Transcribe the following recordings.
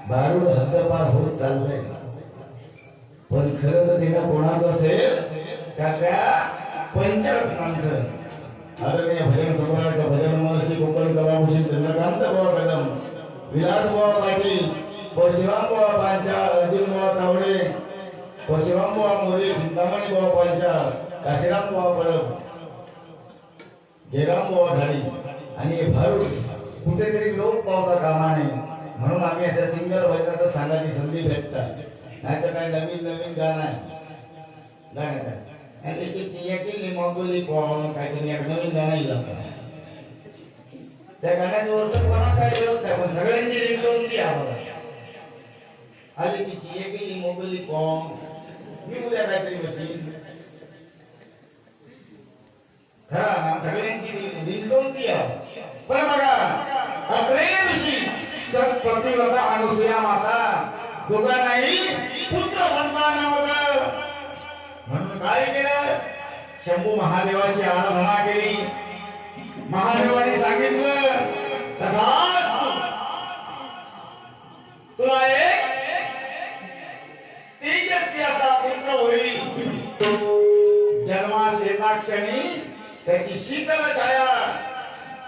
दारूड हद्दपार होत चाललंय. पण खरं तर तिला कोणाचं असेल त्या पंचरत्नांचं. आदरणीय भजन सम्राट भजन महर्षी कोकण कलाभूषण चंद्रकांत बाबा कदम, विलास बाबा पाटील, परशुराम बाबा पांचाळ, अर्जुन बाबा तावडे, परशुराम बाबा मोरे, चिंतामणी बाबा पांचाळ, काशीराम बाबा परब, जयराम बाबा ढाडी आणि भारूड कुठेतरी लोक पावता कामा नये म्हणून आम्ही अशा सिंगल भजनाचं सांगायची संधी भेटतात. नाही तर काय नवीन नवीन गाणं आहे मंगोली कोण काहीतरी एक नवीन गाणं येईल. त्या गाण्याचा अर्थ कोणा काय कळत नाही, पण सगळ्यांची रिंगटोन ती आवडत आली की चिये गेली मोगली कोण, मी उद्या काहीतरी बसीन. खरा ना सगळ्यांची रिंगटोन ती आहे. पण बघा अत्रे ऋषी सत प्रतिव्रता अनुसूया माता दोघा नाही पुत्र संतान होतं. म्हणून काय केलं, शंभू महादेवाची आराधना केली. महादेवाने सांगितलं तथास्तु, तुला एक तेजस्वी असा पुत्र होईल. जन्मास एका क्षणी त्याची शीतल छाया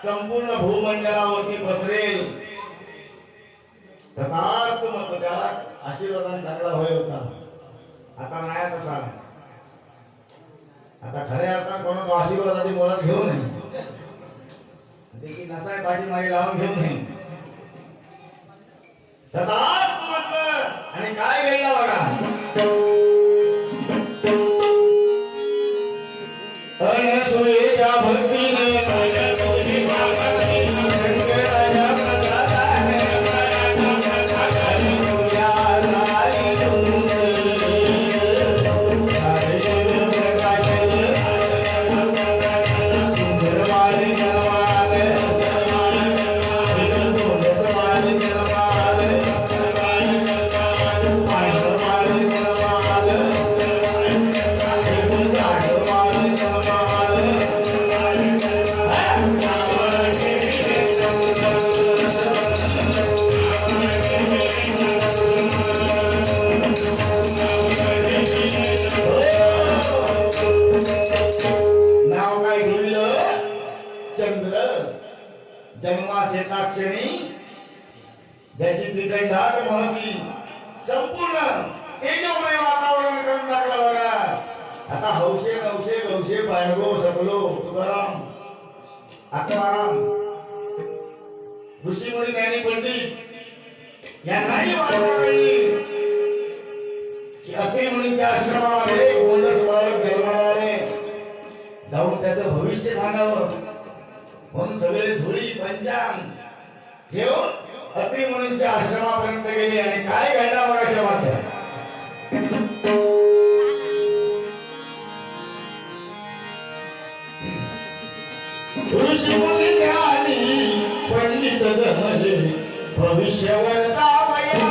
संपूर्ण भूमंडलावरती पसरेल. तथास्तु मग त्याला आशीर्वादाने चांगला होय होता. आता नाही तसा. आता खऱ्या अर्थात कोणाला आशीर्वादाची मुळात घेऊ नये, त्याची नसाय पाठीमागे लावून घेऊ नये. तथास्तु म्हटलं आणि काय घडलं बघा. अनसुयेच्या भक्तीने जन्मास येताक्षणी ज्याची त्रिकंडात महती संपूर्ण तेजोमय वातावरण करून टाकलं बघा. आता हौशे नवशे गवशे बायगो सकलो तुकाराम आत्माराम ऋषीमुनी ज्ञानी पंडित यांनाही वार्ता कळली की अत्रि मुनींच्या आश्रमामध्ये गोंडस बालक जन्माला आले. जाऊन त्याचं भविष्य सांगावं म्हणून सगळे झोळी पंचांग घेऊन अत्रि मुनींच्या आश्रमापर्यंत गेले. आणि काय घडला बघायच्या मात्र ऋषी मुनी ज्ञानी पंडित जमले भविष्य वर्तावया.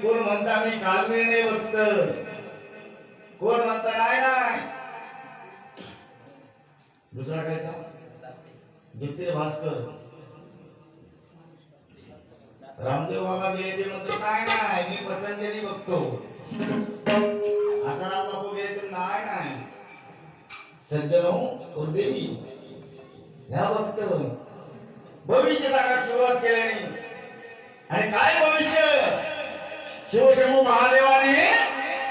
कोण म्हणता मी कालमिळणे भक्त, कोण म्हणता नाही नाही दुसरा काय था ज्योतिर् भास्कर रामदेव बाबा गेले ते म्हणतो नाही नाही मी पतंजली बघतो. आसाराम बापू गेले तर नाही नाही सज्जनो और देवी ह्या भक्त भविष्य सांगण्यास सुरुवात केल्याने. आणि काय भविष्य शिवशंभू महादेवाने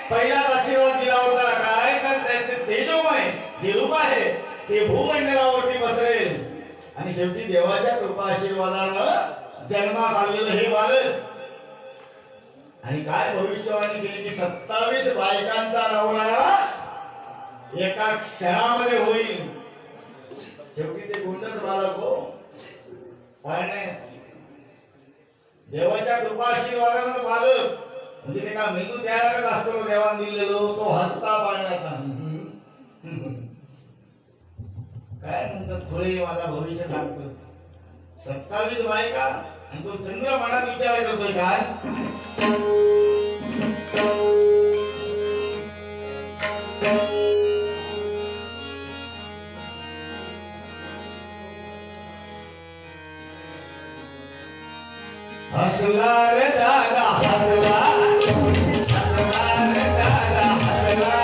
पहिलाच आशीर्वाद दिला होता काय तर त्याचे तेजोमय जे रूप आहे ते भूमंडलावरती बसरेल. आणि शेवटी देवाच्या कृपा आशीर्वादानं जन्मास आलेलं हे बालक. आणि काय भविष्यवाणी केली की 27 बायकांचा नवरा एका क्षणामध्ये होईल. शेवटी ते गोंडस बालक हो पाळणे देवाच्या कृपा आशीर्वादानं बालक म्हणजे ते का मेंदू द्यायला असतो देवान दिलेलो तो हसता पाळण्याचा. काय म्हणतात थोडे माझा भविष्य सांगतो 27 बायका आणि तो चंद्र मनात विचार करतोय काय हसला रे दादा हसला हसला रे दादा हसला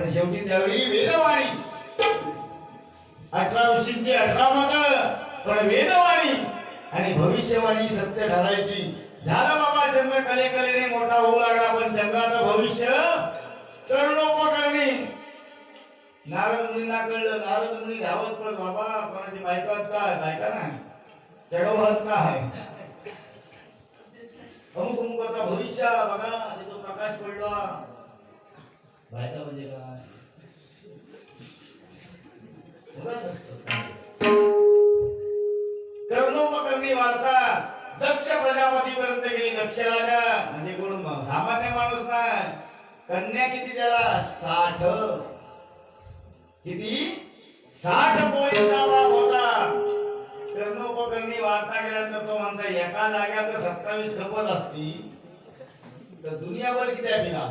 पण शेवटी त्यावेळी वेदवाणी 18 ऋषींची 18 मत पण वेदवाणी आणि भविष्यवाणी सत्य ठरायची. झालं बाबा चंद्र कलेने मोठा होऊ लागला पण चंद्राचं भविष्य कर्णोपकरणी. नारद मुनींना कळलं. नारद मुनी धावत पडत बाबा कोणाची बायका काय बायका नाही चढवत काय अमुक अमुकाचा भविष्य बघा तिथं प्रकाश पडला. बायका म्हणजे काय कर्णोपकरणी वार्ता दक्ष प्रजापती पर्यंत गेली. दक्ष राजा म्हणजे कोण सामान्य माणूस नाही. कन्या किती त्याला 60. किती 60 पोरींचा बाप होता. कर्णोपकरणी वार्ता केल्यानंतर तो म्हणता एका जाग्यावर 27 खपत असती तर दुनियाभर किती फिरा.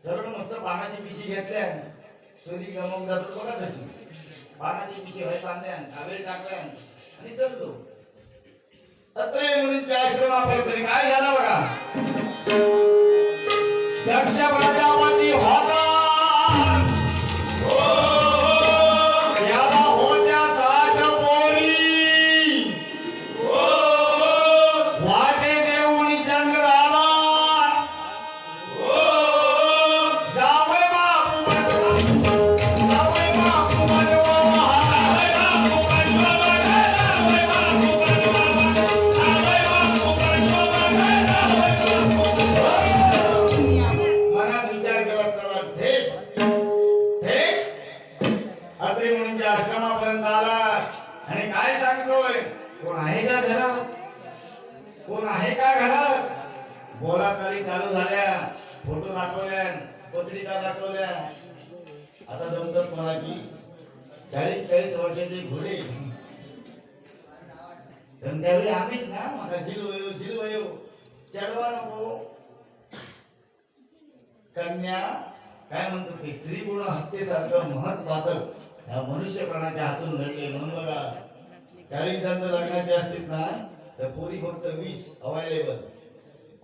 सरळ मस्त पानाची पिशी घेतल्या सोरी गमवून जातो बघा तशी पानाची पिशी हय बांधल्या कावेल टाकल्या आणि चललो. अत्रे मुनींच्या आश्रमापर्यंत काय झालं बघा. दक्ष प्रजापती होता याला होत्या 60 पोरी. वाटे देऊन चंद्र आला जावई बापू जावई बापू मनात विचार केला चला थेट अत्रे मुनींच्या आश्रमापर्यंत आला आणि काय सांगतोय कोण आहे का घरात कोण आहे का घरात. बोला चाली चालू झाल्या. फोटो दाखवल्या पत्रिका दाखवल्या. आता जमतात कोणाची 40 वर्षाचे घोडे तर त्यावेळी आम्हीच ना मला झिल वयो चढवा नको. कन्या काय म्हणतो की स्त्री गुण हत्येसारखं महत् पातक या मनुष्य प्राण्याच्या हातून घडले. म्हणून बघा 40 जण लग्नाचे असतील ना तर पोरी फक्त 20 अवेलेबल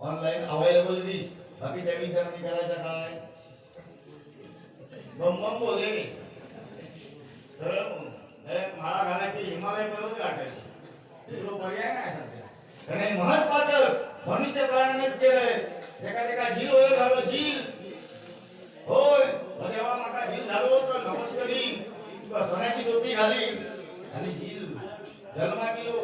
ऑनलाईन अवेलेबल 20 बाकीच्या 20 जणांनी करायचं काय बम बोले तर माळा घालायची हिमालय पर्वत गाठायचे दुसरं पर्याय नाही सध्या. कारण महत्वाचं मनुष्य प्राण्यानेच केलंय. एका जीव होय झालो जीव होय देवा मोठा जीव झालो तर नमस्कारी सोन्याची टोपी घाली आणि जीव जन्मा केलो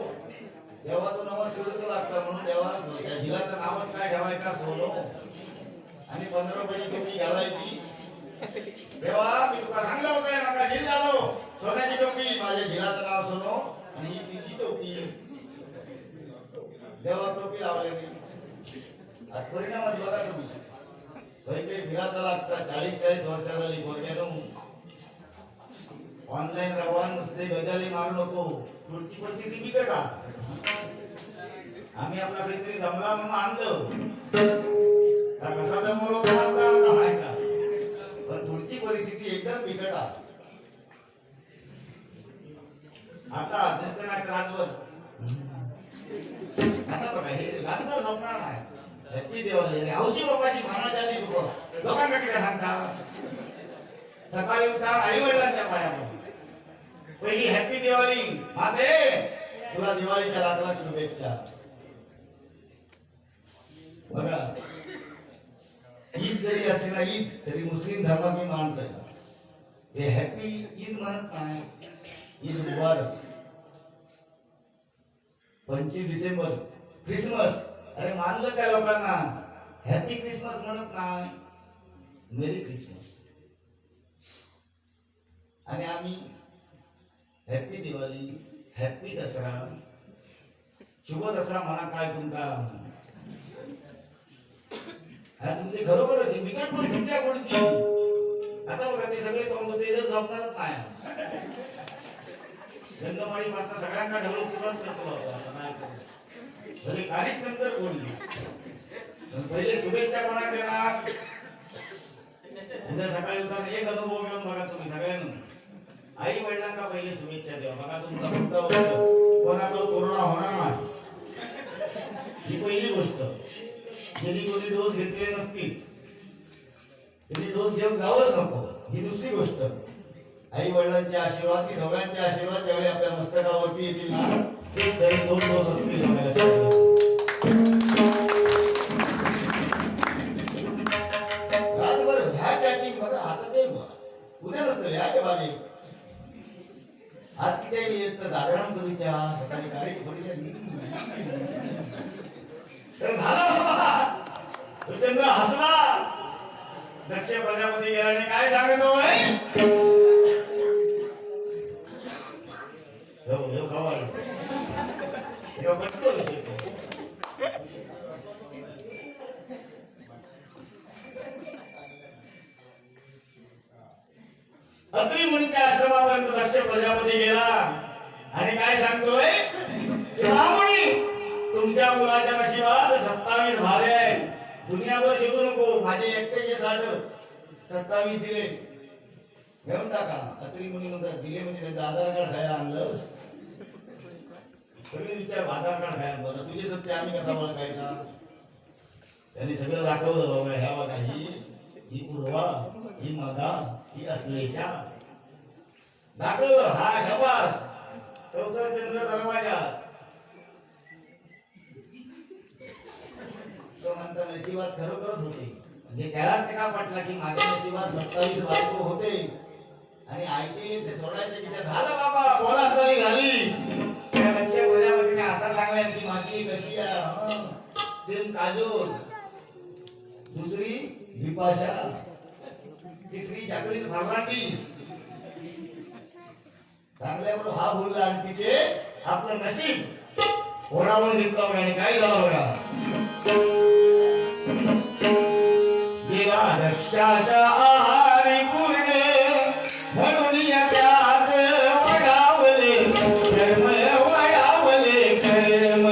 देवाचं नमस्कार लागतं. म्हणून देवा त्या जिलाचं नावच काय ठेवायचं सोनो आणि 15 रुपयाची टोपी घालायची. देवा मी तुला सांगलं होतं नका झील झालो सोन्याची टोपी माझ्या झिलाचं नाव सोनो आणि ही तिची टोपी. देवा टोपी लावलेली आज परिणामात बघा तुम्ही काही फिरायचं लागतं. 40 वर्षा झाली पोरग्यानं ऑनलाईन रवान नुसते गजाली मारू नको. पुढची परिस्थिती बिकट आम्ही आपला काहीतरी जमला म्हणून आणलं कसा जमवलो आमचा माहिती पण पुढची परिस्थिती एकदम बिकट आता नुसतं नाही रातभर आता बघा हे रातभर झोपणार नाही. हॅपी दिवाळी हौशी बापाशी मानाच्या आधी लोकांना किती सांगता सकाळी उठा आई वडिलांच्या पायामध्ये पहिली हॅपी दिवाळी माते तुला दिवाळीच्या लाख शुभेच्छा. बघा ईद जरी असली ना ईद तरी मुस्लिम धर्मात मी मानतोय ते हॅपी ईद म्हणत नाही. ईद मुबारक 25 डिसेंबर क्रिसमस अरे मानलं त्या लोकांना हॅपी क्रिसमस म्हणत नाही मेरी क्रिसमस. आणि आम्ही हॅपी दिवाळी हॅपी दसरा शुभ दसरा म्हणा काय तुमचा तुमचे खरोखरच बिकट परिस्थिती आहे कोणची. आता बघा ते सगळे तेच झोपणारच नाही. गंधमाळी पासून सगळ्यांना ढवळून सुरुवात करतो भले तारीख नंतर बोलली पहिले शुभेच्छा कोणा देणार. उद्या सकाळी उठून एक अनुभव घेऊन बघा तुम्ही सगळ्यांना आई वडिलांना पहिले शुभेच्छा द्या. बघा तुमचा पुढचा वर्ष कोणाकडे कोरोना होणार नाही ही पहिली गोष्ट. ज्यांनी कोणी डोस घेतले नसतील तुम्ही डोस घेऊन जावंच नको ही दुसरी गोष्ट. आई वडिलांचे आशीर्वाद की दोघांचे आशीर्वाद ज्यावेळी आपल्या मस्तकावरती येतील ना तेच खरे 2 डोस असतील बघायला. रातभर ह्या चॅटिंग बघा आता ते उद्या नसतं या के बागे आज किती येत तर जागरण करूच्या सकाळी गाडी थोडीच्या तर झालं बाबा. चंद्र हसला. दक्ष प्रजापती गेल्याने काय सांगतोय अत्री म्हणून त्या आश्रमापर्यंत दक्ष प्रजापती गेला आणि काय सांगतोय ब्राह्मणी तुमच्या मुलाच्या नशिबात 27 भारे आहेत. दुनियाभर शोधू नको माझे एकटे 27 दिले घेऊन टाका. अत्री मुनी म्हणतात दिले म्हणजे त्यांचं आधार कार्ड खाया आणलं सगळे विचार आधार कार्ड खाया बरं तुझे तर ते आम्ही कसा ओळखायचा. त्यांनी सगळं दाखवलं बाबा ह्या बघा ही पूर्वा ही मगा ही असलेशा दाखवलं. हा शाबास चंद्र दरवाजा तो म्हणता नशिबात खरोखरच होते. म्हणजे त्याला ते का म्हटला की माझ्या नशिबात 27 बायको होते आणि आयतीने ते सोडायचे की झालं बाबा बोला झाली. त्या लक्ष प्रजापतीने असा सांगला की माझी कशी सेम काजोल दुसरी विपाशा तिसरी जॅकलिन फर्नांडिस चांगल्याबरोबर हा बोलला आणि तिथेच आपलं नशीब ओढावून घेतलं बघा. आणि काय झालं बघा गेला रक्षाच्या आहारी पूर्ण म्हणून त्यात वडावले कर्म वडावले कर्म.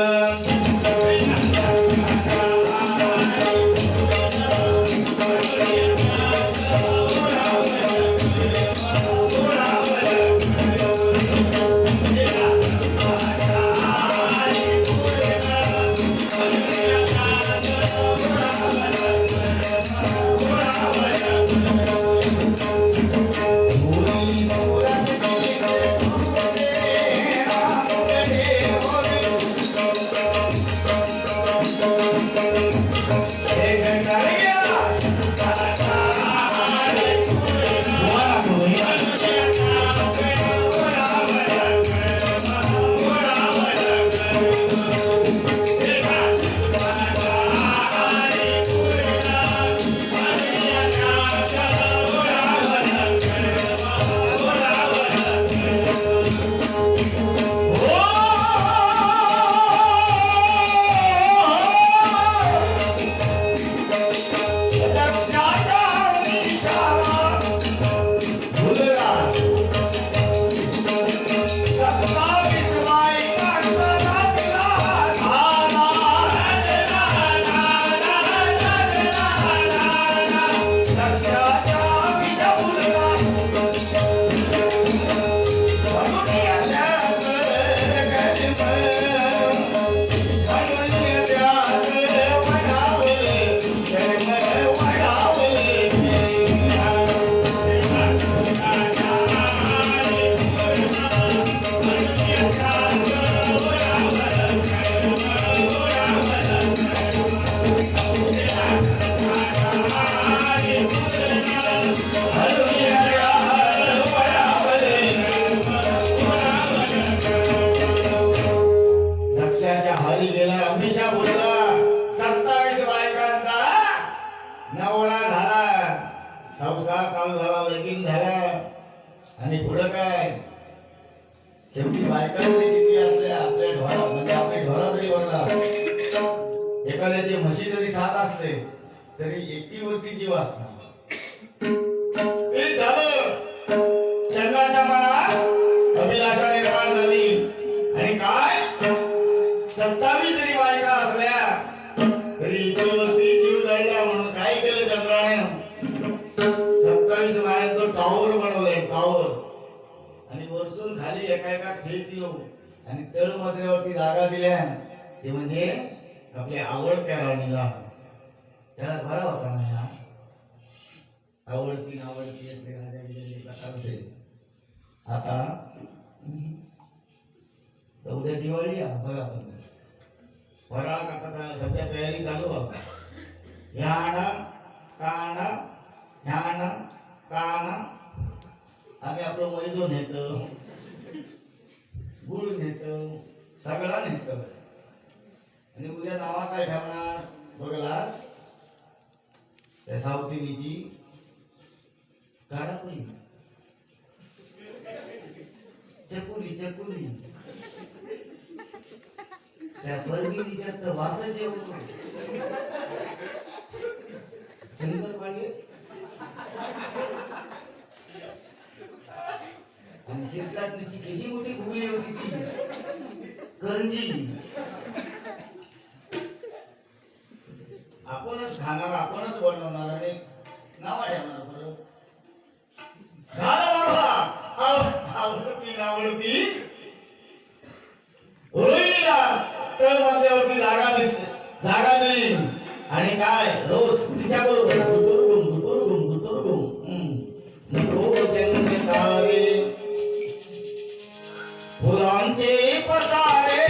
शेवटी बायकांनी किती असल्या आपल्या ढोरा म्हणजे आपले ढोरा जरी वरला एखाद्याची म्हशी जरी 7 असले तरी एकीवरती जीव असणार. ते झालं चंद्राच्या मनात अभिलाषा निर्माण झाली आणि काय 27 जरी बायका असल्या तरी एकीवरती जीव जायला म्हणून काय केलं चंद्राने 27 माळ्यांचं टॉवर बनवलंय टॉवर आणि वरसून खाली एका एका ठेत दिलो आणि तळमजल्यावरती जागा दिल्या. ते म्हणजे आपल्या आवडत्या राणीला त्याला बरा होता ना आवडती नावडती असते राजा विजय प्रकार होते. आता तर उद्या दिवाळी आहे बघा आपण फराळ आता सध्या तयारी चालू बाबा. ह्या आणा का आणा ह्या आणा का आणा. आम्ही आपलं मैदो नेतो, गुळ नेतो, सगळा नेतो. आणि उद्या नावा काय ठेवणार बघलास त्या सावतीनीची कारापुरी चकुली चकुली त्या परगिरीच्या तर वासच होतो. शंकर पांडे आणि शिरसाटणीची किती मोठी फुगली होती ती करंजी. आपणच खाणार आपणच बनवणार आणि नावा ठेवणार बरोबर. झालं बाबा आवडती नावडती रोहिणीला तळ बांधल्यावरती जागा दिली आणि काय रोज तिच्या बरोबर चंद्र तारे फुलांचे पसारे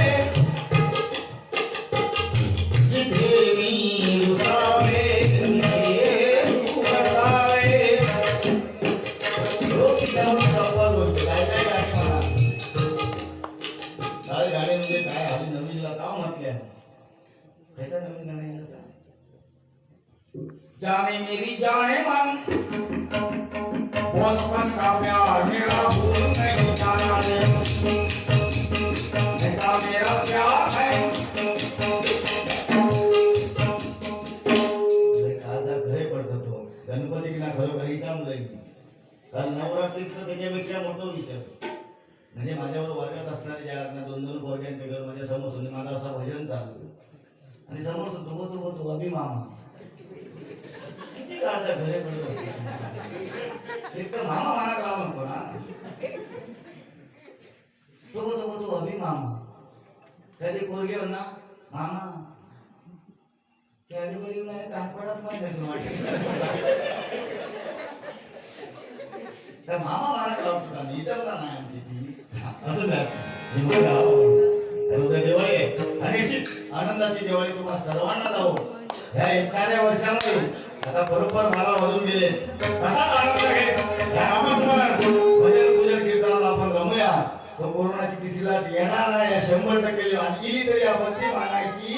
जिथे मी रुसावे रसावे. गोष्ट काय काय गाणी म्हणा काय गाणी म्हणजे काय आधी नवीनला का म्हटल्या त्याचा नवीन गाणी जाने मेरी जाने मन बचपन का प्यार मेरा भूल नहीं जाना दे ऐसा मेरा प्यार है. कालचा घरे पडतो तो गणपती ना घरोघरी टाम जाईल. काल नवरात्रीत तर त्याच्यापेक्षा मोठा विषय म्हणजे माझ्यावर वर्गात असणारे ज्या दोन दोन पोरग्यांपैकी माझ्या समोर माझा असा भजन चालू आणि समोर तो अभिमामा किती काळाचा घरे पडत असतो. एक तर मामा माना का म्हणतो ना तो अभिमामा कधी पोरगे ना मामा कॅडबरी नाही कानपडात पण तर मामा माना का म्हणतो इटमला नाही आमची ती असं काय उद्या दिवाळी आहे आणि अशीच आनंदाची दिवाळी तुम्हाला सर्वांना जावो. ह्या येणाऱ्या वर्षामध्ये आता बरोबर मला वाजून गेले असाच आनंद घेत या नामस्मरण भजन पूजन कीर्तनाला आपण रमूया. तो कोरोनाची तिसरी लाट येणार नाही 100% आली तरी आपण ती मानायची.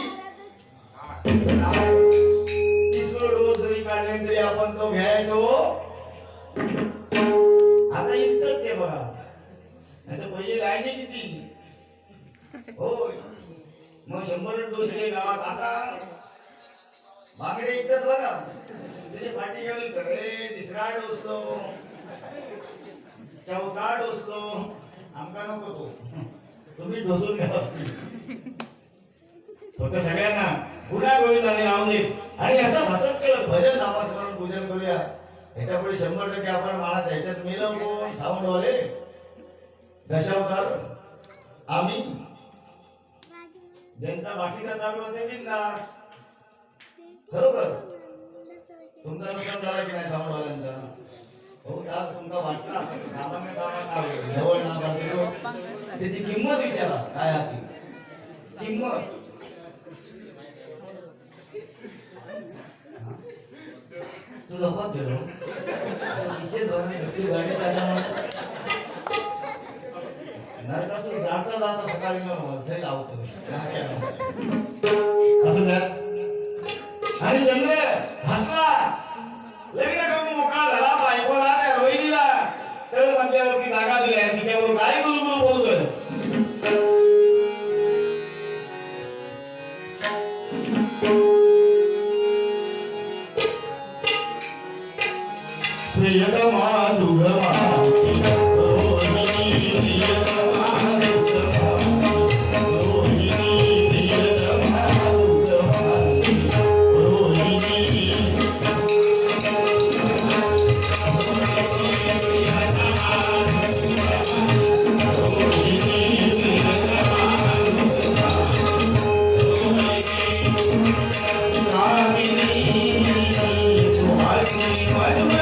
30 डोस जरी काढले तरी आपण तो घ्यायचो. आता इतकं ते बघा नाही तर पहिले लाईनी किती होय मग 100 डोस गावात आता मागडे इतकंच बघा त्याची पाठी गेली तर रे तिसरा डोसलो चौथा डोसलो आमका नको तो तुम्ही डोसून घ्या फक्त सगळ्यांना पुन्हा गोविंदाने नाव देत आणि असं हसत कळत भजन नामस्मरण पूजन करूया. ह्याच्या पुढे 100% आपण मानात ह्याच्यात मिळव कोण साऊंडवाले दशावतार आम्ही ज्यांचा बाकीचा चालू होते बिंदास बरोबर. तुमचा नुकसान झाला की नाही साऊंडवाल्यांचा हो का तुमका वाटतं असं सामान्य कामात जवळ ना त्याची किंमत विचारा काय आहे ती किंमत. तू झोपत गेलो विशेष भरणे गाडी नरकासून जाता जाता सकाळी मग लावतो असं आणि चंद्र हसला लग्न करून मोकळा झाला बायकोला त्या रोहिणीला तळ मधल्यावरती जागा दिली आणि तिच्यावर काय गुलगुल बोलतोय. प्रियतमा दुर्गमा मधुर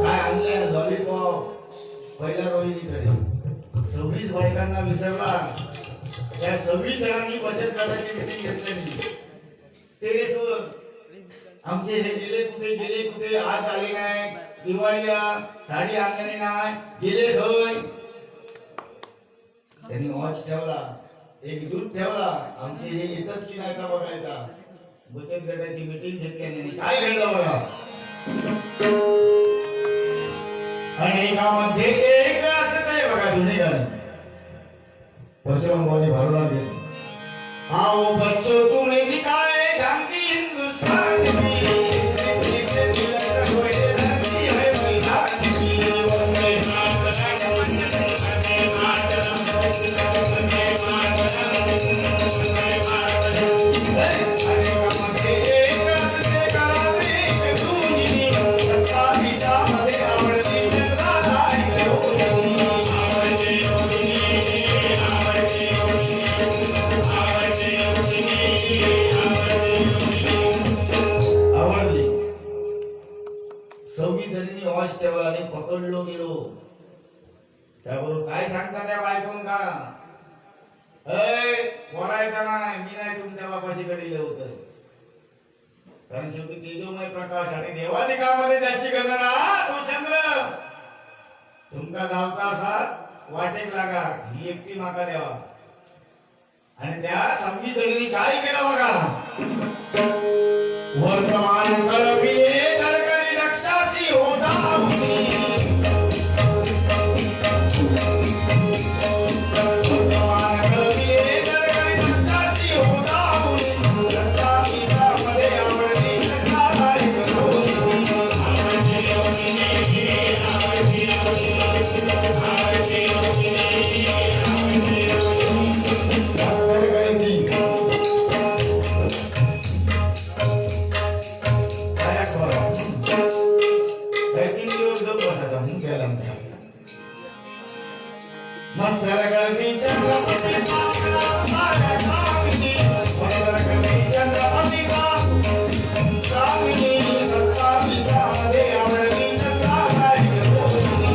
काय आणलं लॉलीपॉप पहिल्या रोहिणीकडे 26 बायकांना विसरला. त्या 26 जणांनी बचत गटाची मीटिंग घेतलेली टेरेसवर. आमचे हे गेले कुठे आज आले नाही, दिवाळीला साडी आणलेली नाही, गेले खय. त्यांनी वॉच ठेवला, एक दूध ठेवला, आमचे हे येतात की नाही का बघायचा. बचत गटाची मीटिंग घेतल्याने काय घडलं बघा. अनेकामध्ये एक असते बघा जुने गाणे. परशुराम भाऊनी भारूला दिले. आओ बच्चो तुम्हें दिखाए झांकी हिंदुस्तान की, इसे तिलक हुए धरती है मैदान की. वंदे मातरम वंदे मातरम वंदे मातरम वंदे मातरम. अनेकामध्ये एक असते करावे एक दुनी, सत्ता विषामध्ये आवडती चंद्राधारी रोहिणी. आवडली. 26 जणांनी वॉच ठेवला आणि पकडलो गेलो. त्याबरोबर काय सांगता त्या बायकोन का, बोलायचं नाही, मी नाही तुमच्या बापाशी कडे होत. कारण शेवटी तेजोमय प्रकाश आणि देवाधिकामध्ये त्याची गणना तो चंद्र. तुमका धावता असात वाटेक लागा, ही एकटी माका द्यावा. आणि त्या 26 जणांनी काय केलं बघा. वर्तमान कळविले तडकरी रक्षासी होता. वर्तमान कळविले तडकरी रक्षासी होता. रक्षा मध्ये आवडती चंद्राधारी रोहिणी. मत्सरगर्दी चंद्रपती स्वामी, मत्सरगर्दी चंद्रपती स्वामी, सत्ता विषामध्ये आवडली चंद्राधारी रोहिणी.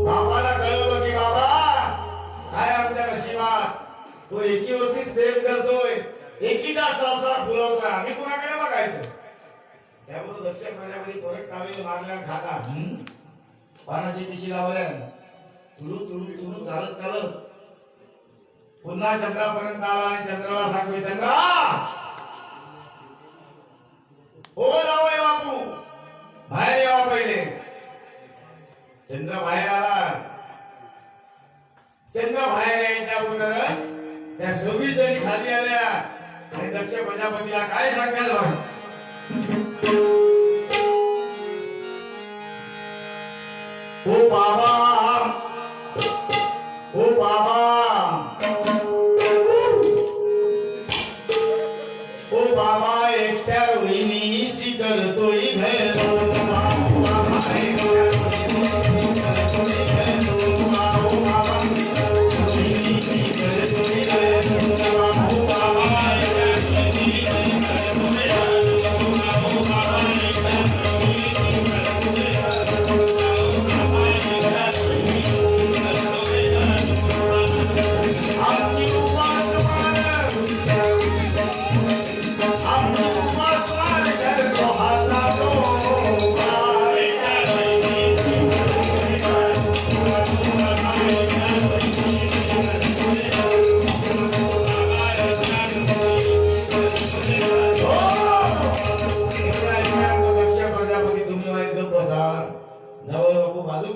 बाबाला कळवलं की बाबा काय आमच्या नशिबात तो एकीवरतीच प्रेम करतोय, एकीचा संसार फुलवतोय, आम्ही कुणाकडे बघायचं. त्याबरोबर दक्ष प्रजापती परत टावेल मारल्या खाता पानाची पिशी लावल्या. तुरु तुरु तुरु चालत चालत पुन्हा चंद्रापर्यंत आला आणि चंद्राला सांगतोय, चंद्रा हो जावय बापू बाहेर यावा पहिले. चंद्र बाहेर आला. चंद्र बाहेर यायच्या अगोदरच त्या 26 जणी खाली आल्या आणि दक्ष प्रजापतीला काय सांगाल बघा. ओ बाबा, ओ बाबा, ओ बाबा एकट्या रोहिणीशी करतोय घर.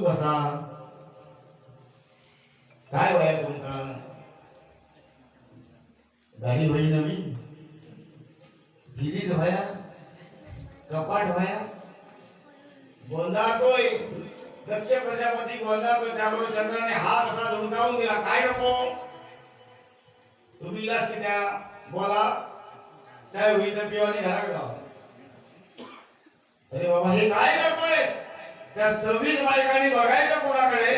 बसा. काय वया तुमका, गाडी होई नवीन, गिरीज व्हाया, कपाट व्हाया, गोंधळतोय. दक्ष प्रजापती गोंधळतोय. त्याबरोबर चंद्राने हात असा धुडकावून दिला. काय नको तुम्ही इलास की त्या बोला काय होईल तर पिवानी घराकडे जावा. अरे बाबा हे काय करतोयस? त्या 26 बायकांनी बघायचं कोणाकडे?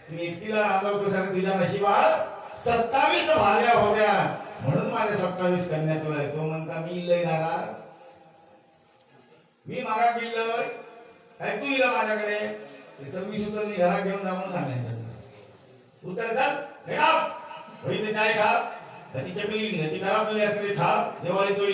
तुम्ही एकटीला रांगवतो सर, तुझ्या नशिबात 27 भार्या होत्या म्हणून माझ्या 27 कन्या तुला. तो म्हणता मी लय नाराज, मी मागा गेलोय काय तू इला माझ्याकडे? 26 उतर मी घरात घेऊन जा म्हणून सांगायचं. उतर जात काय खा, ती चकली ती खराब असते खा, दिवाळी तो